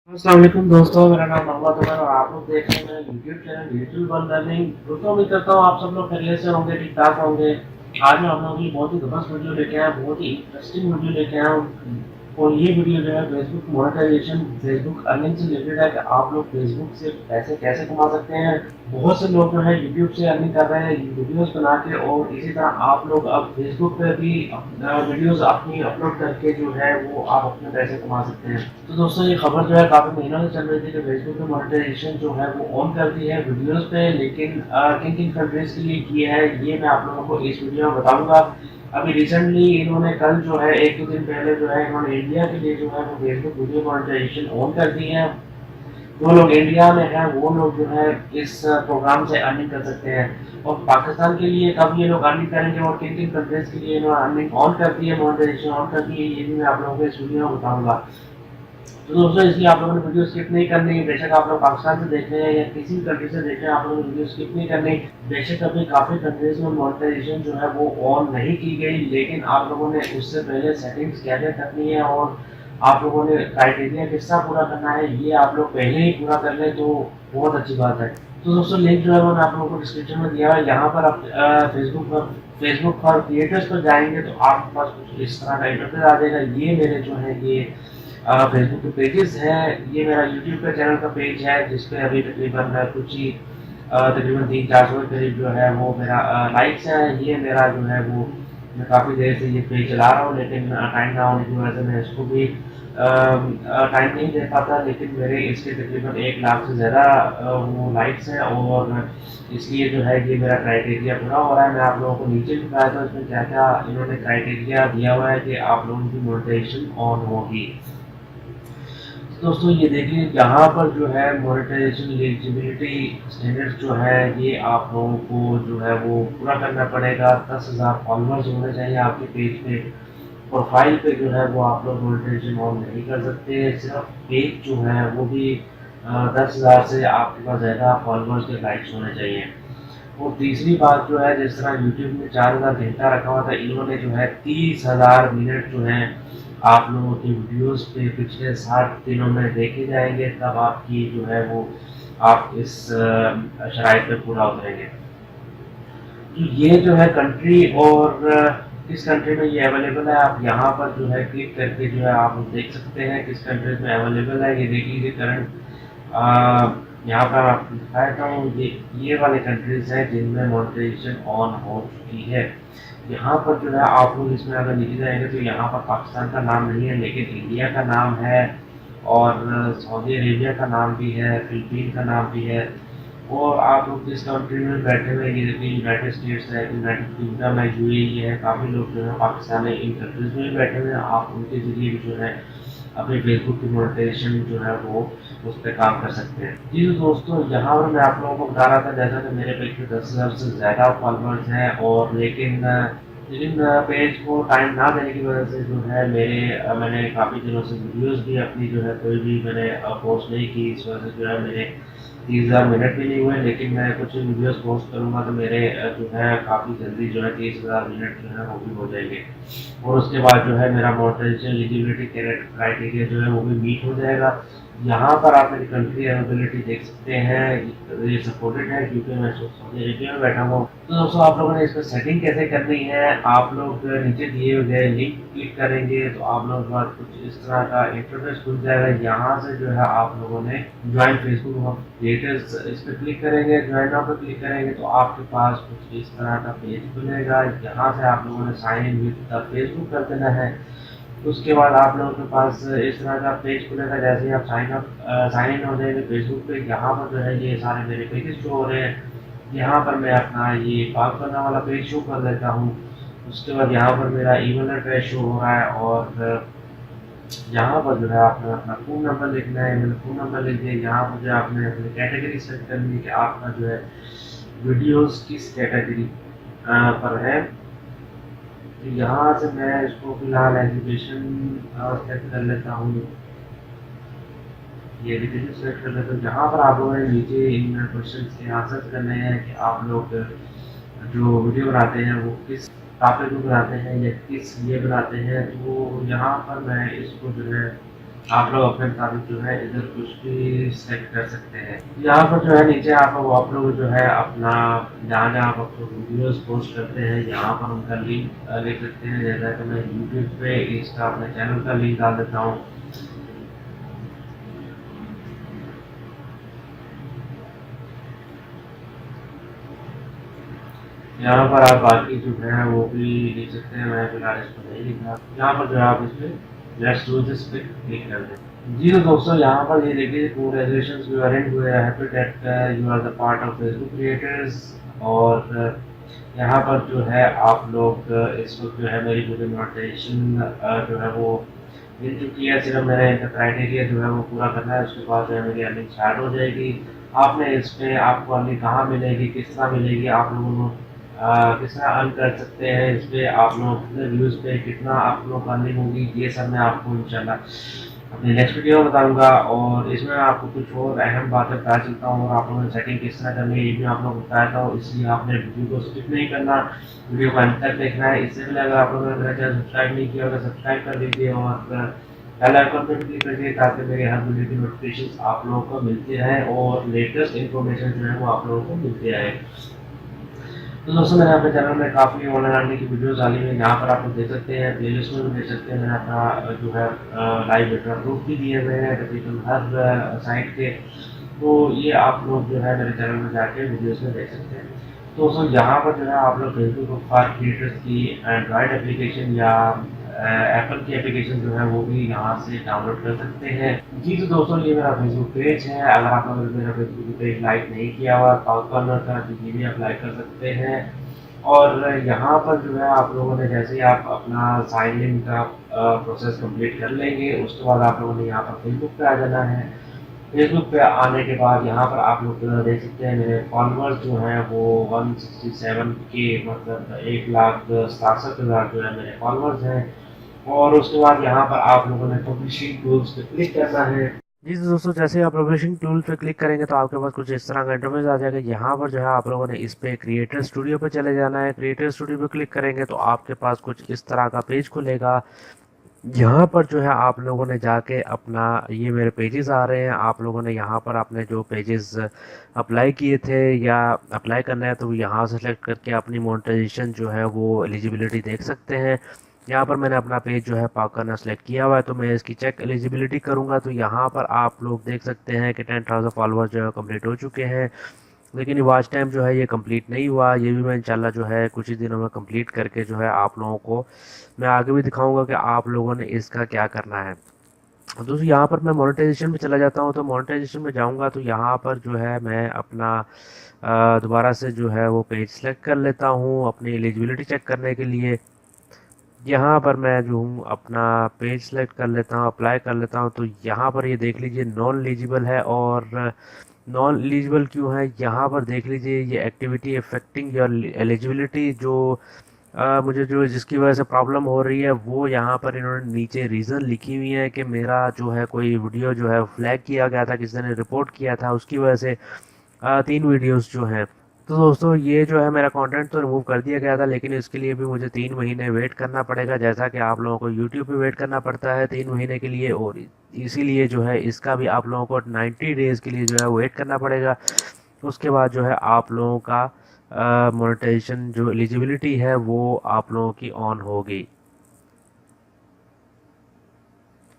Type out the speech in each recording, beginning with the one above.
अस्सलाम वालेकुम दोस्तों, मेरा नाम मोहम्मद उमर और आप लोग देख रहे हैं मेरा YouTube channel YouTube one learning. दोस्तों उम्मीद करता हूँ आप सब लोग खैरियत से होंगे, ठीक ठाक होंगे। आज मैं आप लोगों के लिए बहुत ही जबरदस्त वीडियो लेके आया, बहुत ही इंटरेस्टिंग वीडियो लेके आया हूँ। और ये वीडियो जो है फेसबुक मोनेटाइजेशन, फेसबुक अर्निंग से रिलेटेड है कि आप लोग फेसबुक से पैसे कैसे कमा सकते हैं। बहुत से लोग जो है यूट्यूब से अर्निंग कर रहे हैं वीडियोस बना के, और इसी तरह आप लोग अब फेसबुक पे भी वीडियोस अपनी अपलोड करके जो है वो आप अपने पैसे कमा सकते हैं। तो दोस्तों ये खबर जो है काफ़ी महीनों से चल रही थी कि फेसबुक में मोनेटाइजेशन जो है वो ऑन कर दी है वीडियोस पे, लेकिन किन किन कंट्रीज के लिए की है ये मैं आप लोगों को इस वीडियो में बताऊंगा। अभी रिसेंटली इन्होंने कल जो है एक दो दिन पहले जो है इन्होंने इंडिया के लिए जो है वो फेसबुक वीडियो मोनेटाइजेशन ऑन कर दी है। जो लोग इंडिया में हैं वो लोग जो है इस प्रोग्राम से अर्निंग कर सकते हैं। और पाकिस्तान के लिए कब ये लोग अर्निंग करेंगे और किन किन कंट्रीज के लिए इन्होंने अर्निंग ऑन कर दी है, मोनेटाइजेशन ऑन कर दी है, ये भी मैं आप लोगों को इस वीडियो में बताऊंगा। तो दोस्तों इसलिए आप लोगों ने वीडियो स्किप नहीं करनी है। बेशक आप लोग पाकिस्तान से देख रहे हैं या किसी भी कंट्री से देख रहे हैं, आप लोगों ने वीडियो स्किप नहीं करनी। बेशक अभी काफ़ी कंट्रीज में मोनेटाइजेशन जो है वो ऑन नहीं की गई, लेकिन आप लोगों ने उससे पहले सेटिंग्स क्या क्या करनी है और आप लोगों ने क्राइटेरिया किस तरह पूरा करना है, ये आप लोग पहले ही पूरा कर लें तो बहुत अच्छी बात है। तो दोस्तों लिंक जो है मैंने आप लोगों को डिस्क्रिप्शन में दिया है। यहाँ पर आप फेसबुक पर क्रिएटर्स पर जाएंगे तो आपके पास कुछ इस तरह का इंटरफेस आ जाएगा। ये मेरे जो है ये फेसबुक के पेजेस हैं, ये मेरा यूट्यूब का चैनल का पेज है जिसपे अभी तकरीबन कुछ ही तकरीबन 300-400 के करीब जो है वो मेरा लाइक्स है। ये मेरा जो है वो मैं काफ़ी देर से ये पेज चला रहा हूँ, लेकिन टाइम ना होने की वजह से मैं इसको भी टाइम नहीं दे पाता। लेकिन मेरे इसके तकरीबन 1 लाख से ज़्यादा वो लाइक्स हैं, और इसलिए जो है ये मेरा क्राइटेरिया पूरा हो रहा है। मैं आप लोगों को नीचे भी बताया था इसमें क्या क्या इन्होंने क्राइटेरिया दिया हुआ है कि आप लोगों की मोनेटाइजेशन ऑन होगी। दोस्तों ये देखिए यहाँ पर जो है मोनेटाइजेशन एलिजिबिलिटी स्टैंडर्ड्स जो है ये आप लोगों को जो है वो पूरा करना पड़ेगा। 10,000 फॉलोअर्स होने चाहिए आपके पेज पे। प्रोफाइल पे जो है वो आप लोग मोनेटाइजेशन ऑन नहीं कर सकते। सिर्फ पेज जो है वो भी 10,000 से आपके पास ज़्यादा फॉलोअर्स के लाइक्स होने चाहिए। और तीसरी बात जो है, जिस तरह यूट्यूब में 4,000 घंटा रखा हुआ था, इन्होंने जो है 30,000 मिनट जो है आप लोगों की वीडियोस पे पिछले 60 दिनों में देखे जाएंगे, तब आपकी जो है वो आप इस शराइत पे पूरा उतरेंगे। तो ये जो है कंट्री और किस कंट्री में ये अवेलेबल है, आप यहाँ पर जो है क्लिक करके जो है आप देख सकते हैं किस कंट्रीज में अवेलेबल है। ये देख लीजिए करंट यहाँ पर आपको दिखाता हूँ, ये वाले कंट्रीज हैं जिनमें मोनेटाइजेशन ऑन हो चुकी है। यहाँ पर जो है आप लोग इसमें अगर नीचे जाएंगे तो यहाँ पर पाकिस्तान का नाम नहीं है, लेकिन इंडिया का नाम है, और सऊदी अरेबिया का नाम भी है, फिलीपीन का नाम भी है। और आप लोग जिस कंट्री में बैठे हुए, ये देखिए यूनाइटेड स्टेट्स है, यूनाइटेड किंगडम है, यूएई है, काफ़ी लोग जो है पाकिस्तान में इन कंट्रीज में बैठे हुए हैं। आप उनके जरिए भी जो है अपने फेसबुक की मोनेटाइजेशन जो है वो उस पर काम कर सकते हैं। जी तो दोस्तों यहाँ पर मैं आप लोगों को बता रहा था जैसा कि मेरे पेज पे 10,000 से ज़्यादा फॉलोअर्स हैं, और लेकिन पेज को टाइम ना देने की वजह से जो है मैंने काफ़ी दिनों से वीडियोस भी अपनी जो है कोई भी मैंने पोस्ट नहीं की। इस वजह से जो है मेरे 30,000 मिनट भी नहीं हुए, लेकिन मैं कुछ वीडियोस पोस्ट करूँगा तो मेरे जो है काफ़ी जल्दी जो है 30,000 मिनट जो है वो भी हो जाएंगे। और उसके बाद जो है मेरा मोनेटाइजेशन एलिजिबिलिटी क्राइटेरिया जो है वो भी मीट हो जाएगा। यहाँ पर आप मेरी कंट्री अवेलेबिलिटी देख सकते हैं, ये सपोर्टेड है क्योंकि मैं सऊदी अरेबिया में बैठा हूँ। तो दोस्तों आप लोगों ने इस पर सेटिंग कैसे करनी है, आप लोग नीचे दिए हुए लिंक क्लिक करेंगे तो आप लोगों के पास कुछ इस तरह का इंटरफेस खुल जाएगा। यहाँ से जो है आप लोगों ने ज्वाइन फेसबुक क्रिएटर्स इस पर क्लिक करेंगे, ज्वाइन नाउ पर क्लिक करेंगे तो आपके पास कुछ इस तरह का पेज खुलेगा। यहाँ से आप लोगों ने sign in with the Facebook कर देना है। उसके बाद आप लोगों के पास इस तरह का पेज खुलेगा। जैसे ही आप साइन इन हो जाएंगे फेसबुक पे, यहाँ पर जो है ये सारे मेरे पेजेस शो हो रहे हैं। यहाँ पर मैं अपना ये पाक करना वाला पेज शो कर देता हूँ। उसके बाद यहाँ पर मेरा ईमेल एड्रेस शो हो रहा है, और यहाँ पर जो है आपने अपना फ़ोन नंबर लिखना है। मैंने फ़ोन नंबर लिख दिया। यहाँ पर जो आपने अपनी कैटेगरी सेट करनी है कि आपका जो है वीडियोस किस कैटेगरी पर है। तो यहाँ से मैं इसको फिलहाल एजुकेशन सेलेक्ट कर लेता हूँ, ये एजुकेशन सेलेक्ट कर लेता हूँ। जहाँ पर आप लोगों ने नीचे इन क्वेश्चन के आंसर करने हैं कि आप लोग जो वीडियो बनाते हैं वो किस टॉपिक में बनाते हैं या किस लिए बनाते हैं। तो यहाँ पर मैं इसको जो है आप लोग अपने मुताबिक जो है इधर कुछ भी सेलेक्ट कर सकते हैं। यहाँ पर जो है नीचे आप लोग जो है अपना जहाँ जहाँ आप अपने वीडियोस पोस्ट करते हैं यहाँ पर उनका लिंक लिख सकते हैं। जैसा कि मैं यूट्यूब पे इंस्टा अपने चैनल का लिंक डाल देता हूँ। यहाँ पर आप बाकी जो है वो भी लिख सकते हैं। मैं फिलहाल इस पर नहीं लिख रहा। यहाँ पर जो है आप इस पर लेट्स डू दिस पे क्लिक कर दें। जी तो दोस्तों यहाँ पर ये देखिए congratulations you are in happy that you are the part of Facebook creators. और यहाँ पर जो है आप लोग इस वक्त जो है मेरी पूरी मोनेटाइजेशन जो है वो मिल चुकी है। सिर्फ मेरा इनका क्राइटेरिया जो है वो पूरा करना है, उसके बाद जो है मेरी अर्निंग स्टार्ट हो जाएगी। आपने इस पर आपको अर्निंग कहाँ मिलेगी, किस तरह मिलेगी, आप लोगों को किस तरह अर्न कर सकते हैं, इस पर आप लोग कितने व्यूज़ पे कितना आप लोग अर्निंग होगी, ये सब मैं आपको इंशाल्लाह अपने नेक्स्ट वीडियो में बताऊंगा। और इसमें आपको कुछ और अहम बातें बता चलता हूँ और आप लोगों ने सेटिंग किस तरह करनी है ये भी आप लोग बताया था। इसलिए आपने वीडियो को स्किप नहीं करना, वीडियो को अंत तक देखना है। इससे पहले अगर आप लोगों ने मेरा चैनल सब्सक्राइब नहीं किया होगा सब्सक्राइब कर लीजिए और बेल आइकन पर क्लिक करिए ताकि मेरे हर वीडियो की नोटिफिकेशन आप लोगों को मिलती रहे और लेटेस्ट इन्फॉर्मेशन जो है वो आप लोगों को मिलती रहे। तो दोस्तों मैंने अपने चैनल में काफ़ी ऑनलाइन अर्निंग की वीडियोस डाली हुई है। यहाँ पर आप लोग देख सकते हैं, प्लेलिस्ट में भी देख सकते हैं। मैंने अपना जो है लाइव रेफरल प्रूफ भी दिए हुए हैं तकरीबन हर साइट के। तो ये आप लोग जो है मेरे चैनल में जाके वीडियोस में देख सकते हैं। तो दोस्तों यहाँ पर जो है आप लोग फेसबुक फॉर क्रिएटर्स की एंड्रॉयड एप्लीकेशन या एप्पल की एप्लीकेशन जो है वो भी यहाँ से डाउनलोड कर सकते हैं। जी तो दोस्तों ये मेरा फेसबुक पेज है। अगर आप लोगों ने मेरा फेसबुक पेज लाइक नहीं किया हुआ कॉर्नर का तो ये भी आप लाइक कर सकते हैं। और यहाँ पर जो है आप लोगों ने जैसे ही आप अपना साइन इन का प्रोसेस कंप्लीट कर लेंगे उसके बाद आप लोगों ने यहाँ पर फेसबुक पे आ जाना है। फेसबुक पे आने के बाद यहाँ पर आप लोग देख सकते हैं मेरे फॉलोअर्स जो हैं वो 167 के मतलब 1,67,000 जो है मेरे फॉलोअर्स हैं। और उसके बाद यहाँ पर आप लोगों ने पब्लिशिंग टूल्स पे क्लिक करना है। जी तो दोस्तों जैसे आप पब्लिशिंग टूल पे क्लिक करेंगे तो आपके पास कुछ इस तरह का इंटरफेस आ जाएगा। यहाँ पर जो है आप लोगों ने इस पे क्रिएटर स्टूडियो पे चले जाना है। क्रिएटर स्टूडियो पे क्लिक करेंगे तो आपके पास कुछ इस तरह का पेज खुलेगा। यहाँ पर जो है आप लोगों ने जाके अपना ये मेरे पेजेस आ रहे हैं। आप लोगों ने यहाँ पर अपने जो पेजेस अप्लाई किए थे या अप्लाई करना है तो यहाँ से सेलेक्ट करके अपनी मोनेटाइजेशन जो है वो एलिजिबिलिटी देख सकते हैं। यहाँ पर मैंने अपना पेज जो है पाक करना सेलेक्ट किया हुआ है तो मैं इसकी चेक एलिजिबिलिटी करूँगा। तो यहाँ पर आप लोग देख सकते हैं कि 10,000 फॉलोअर्स जो है कम्प्लीट हो चुके हैं, लेकिन ये वॉच टाइम जो है ये कंप्लीट नहीं हुआ। ये भी मैं इंशाल्लाह जो है कुछ ही दिनों में कंप्लीट करके जो है आप लोगों को मैं आगे भी दिखाऊंगा कि आप लोगों ने इसका क्या करना है। दोस्तों यहाँ पर मैं मोनेटाइजेशन में चला जाता हूँ। तो मोनेटाइजेशन में जाऊँगा तो यहाँ पर जो है मैं अपना दोबारा से जो है वो पेज सेलेक्ट कर लेता हूँ अपनी एलिजिबिलिटी चेक करने के लिए। यहाँ पर मैं जो हूँ अपना पेज सेलेक्ट कर लेता हूँ, अप्लाई कर लेता हूँ। तो यहाँ पर ये देख लीजिए नॉन एलिजिबल है। और नॉन एलिजिबल क्यों है यहाँ पर देख लीजिए, ये एक्टिविटी अफेक्टिंग योर एलिजिबिलिटी जो मुझे जो जिसकी वजह से प्रॉब्लम हो रही है वो यहाँ पर इन्होंने नीचे रीज़न लिखी हुई है कि मेरा जो है कोई वीडियो जो है फ्लैग किया गया था, किसी ने रिपोर्ट किया था, उसकी वजह से 3 वीडियोस जो हैं। तो दोस्तों ये जो है मेरा कंटेंट तो रिमूव कर दिया गया था, लेकिन इसके लिए भी मुझे 3 महीने वेट करना पड़ेगा जैसा कि आप लोगों को यूट्यूब पे वेट करना पड़ता है 3 महीने के लिए। और इसीलिए जो है इसका भी आप लोगों को 90 डेज़ के लिए जो है वेट करना पड़ेगा। उसके बाद जो है आप लोगों का मोनेटाइजेशन जो एलिजिबिलिटी है वो आप लोगों की ऑन होगी।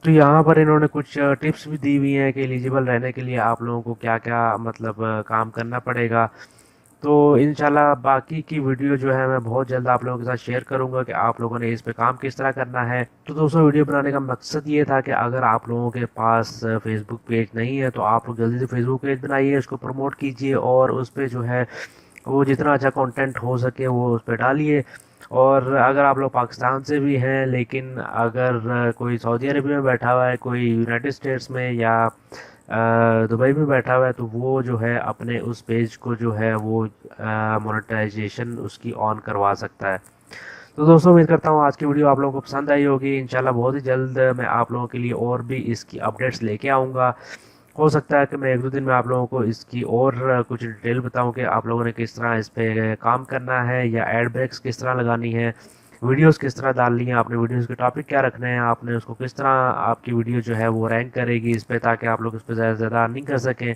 तो यहाँ पर इन्होंने कुछ टिप्स भी दी हुई हैं कि एलिजिबल रहने के लिए आप लोगों को क्या क्या मतलब काम करना पड़ेगा। तो इंशाल्लाह बाकी की वीडियो जो है मैं बहुत जल्द आप लोगों के साथ शेयर करूंगा कि आप लोगों ने इस पे काम किस तरह करना है। तो दोस्तों वीडियो बनाने का मकसद ये था कि अगर आप लोगों के पास फेसबुक पेज नहीं है तो आप लोग जल्दी से फेसबुक पेज बनाइए, उसको प्रमोट कीजिए और उस पर जो है वो जितना अच्छा कंटेंट हो सके वो उस पर डालिए। और अगर आप लोग पाकिस्तान से भी हैं लेकिन अगर कोई सऊदी अरबिया में बैठा हुआ है, कोई यूनाइटेड स्टेट्स में या दुबई में बैठा हुआ है तो वो जो है अपने उस पेज को जो है वो मोनेटाइजेशन उसकी ऑन करवा सकता है। तो दोस्तों उम्मीद करता हूँ आज की वीडियो आप लोगों को पसंद आई होगी। इंशाल्लाह बहुत ही जल्द मैं आप लोगों के लिए और भी इसकी अपडेट्स लेके आऊँगा। हो सकता है कि मैं 1-2 दिन में आप लोगों को इसकी और कुछ डिटेल बताऊं कि आप लोगों ने किस तरह इस पे काम करना है या एड ब्रेक्स किस तरह लगानी है वीडियोस किस तरह डालनी है, आपने वीडियोस के टॉपिक क्या रखने हैं, आपने उसको किस तरह आपकी वीडियो जो है वो रैंक करेगी इस पे, ताकि आप लोग इस पर ज़्यादा से ज़्यादा अर्निंग कर सकें।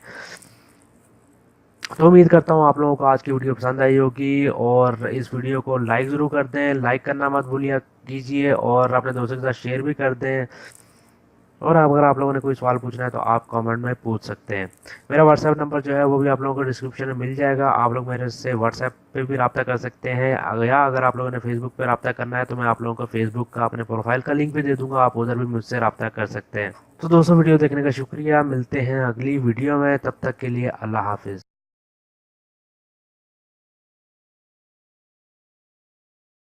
तो उम्मीद करता हूँ आप लोगों को आज की वीडियो पसंद आई होगी, और इस वीडियो को लाइक ज़रूर कर दें, लाइक करना मत भूलिए कीजिए, और अपने दोस्तों के साथ शेयर भी कर दें। और अगर आप लोगों ने कोई सवाल पूछना है तो आप कमेंट में पूछ सकते हैं। मेरा व्हाट्सएप नंबर जो है वो भी आप लोगों को डिस्क्रिप्शन में मिल जाएगा, आप लोग मेरे से व्हाट्सएप पे भी रब्ता कर सकते हैं। या अगर आप लोगों ने फेसबुक पे रब्ता करना है तो मैं आप लोगों को फेसबुक का अपने प्रोफाइल का लिंक भी दे दूंगा, आप उधर भी मुझसे रब्ता कर सकते हैं। तो दोस्तों वीडियो देखने का शुक्रिया, मिलते हैं अगली वीडियो में, तब तक के लिए अल्लाह हाफिज़।